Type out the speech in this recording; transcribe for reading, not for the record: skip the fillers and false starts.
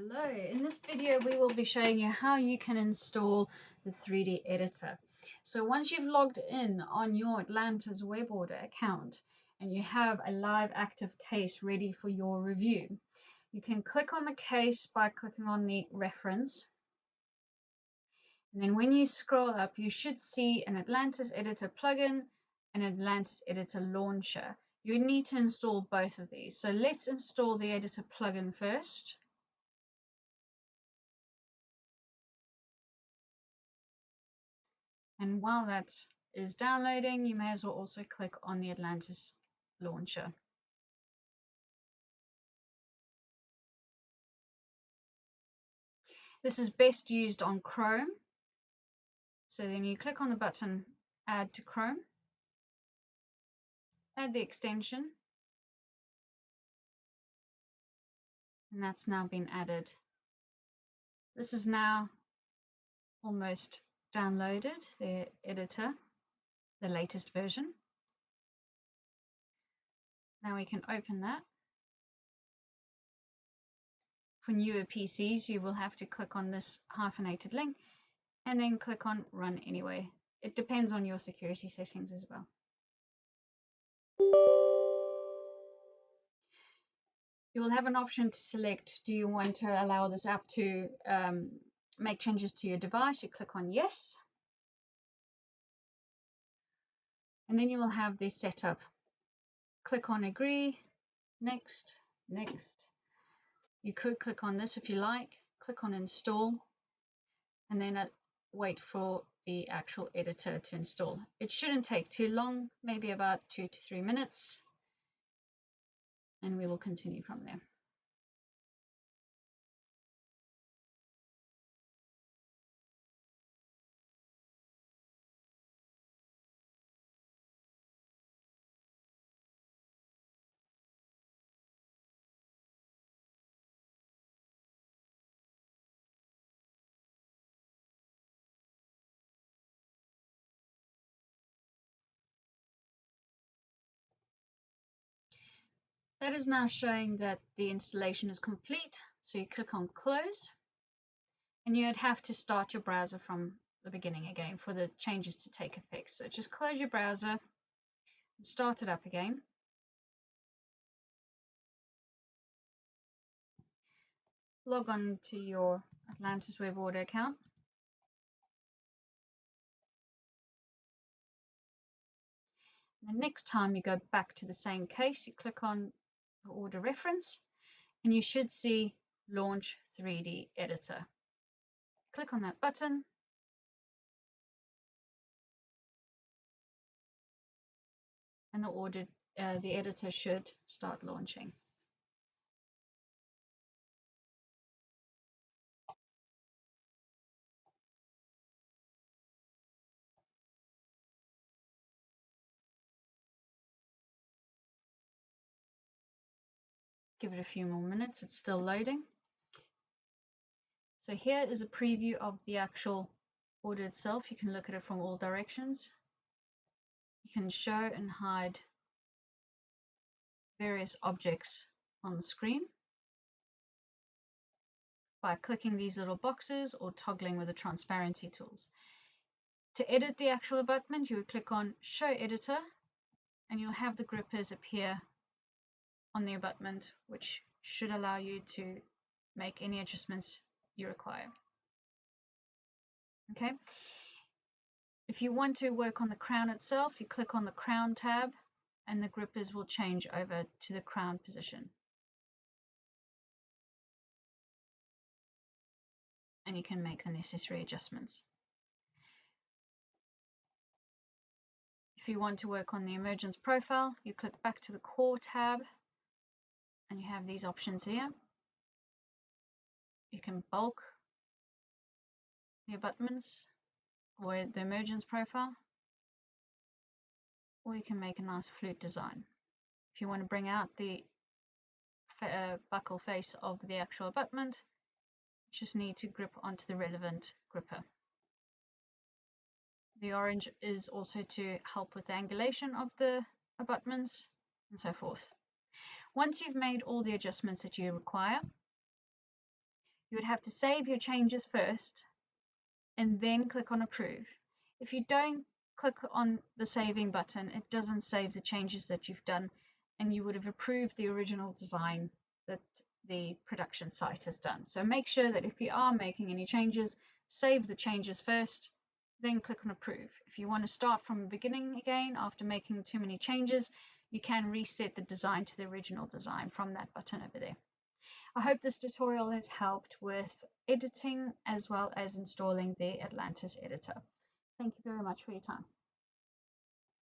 Hello, in this video we will be showing you how you can install the 3D editor. So once you've logged in on your Atlantis web order account and you have a live active case ready for your review, you can click on the case by clicking on the reference. And then when you scroll up, you should see an Atlantis Editor plugin and an Atlantis Editor launcher. You need to install both of these. So let's install the editor plugin first. And while that is downloading, you may as well also click on the Atlantis launcher. This is best used on Chrome. So then you click on the button Add to Chrome, add the extension, and that's now been added. This is now almost downloaded, the editor, the latest version. Now we can open that. For newer PCs, you will have to click on this hyphenated link and then click on Run Anyway. It depends on your security settings as well. You will have an option to select, do you want to allow this app to make changes to your device? You click on Yes. And then you will have this setup. Click on Agree, Next, Next. You could click on this if you like, click on Install, and then wait for the actual editor to install. It shouldn't take too long, maybe about 2 to 3 minutes, and we will continue from there. That is now showing that the installation is complete. So you click on Close, and you'd have to start your browser from the beginning again for the changes to take effect. So just close your browser and start it up again. Log on to your Atlantis web order account. The next time you go back to the same case, you click on the order reference and you should see Launch 3D Editor. Click on that button. And the editor should start launching. Give it a few more minutes, it's still loading. So here is a preview of the actual order itself. You can look at it from all directions. You can show and hide various objects on the screen by clicking these little boxes or toggling with the transparency tools. To edit the actual abutment, you would click on Show Editor and you'll have the grippers appear on the abutment, which should allow you to make any adjustments you require. Okay. If you want to work on the crown itself, you click on the crown tab and the grippers will change over to the crown position. And you can make the necessary adjustments. If you want to work on the emergence profile, you click back to the core tab and you have these options here. You can bulk the abutments or the emergence profile, or you can make a nice flute design. If you want to bring out the buckle face of the actual abutment, you just need to grip onto the relevant gripper. The orange is also to help with the angulation of the abutments and so forth. Once you've made all the adjustments that you require, You would have to save your changes first and then click on approve. If you don't click on the saving button, it doesn't save the changes that you've done, and you would have approved the original design that the production site has done. So make sure that if you are making any changes, save the changes first, then click on approve. If you want to start from the beginning again after making too many changes, you can reset the design to the original design from that button over there. I hope this tutorial has helped with editing as well as installing the Atlantis editor. Thank you very much for your time.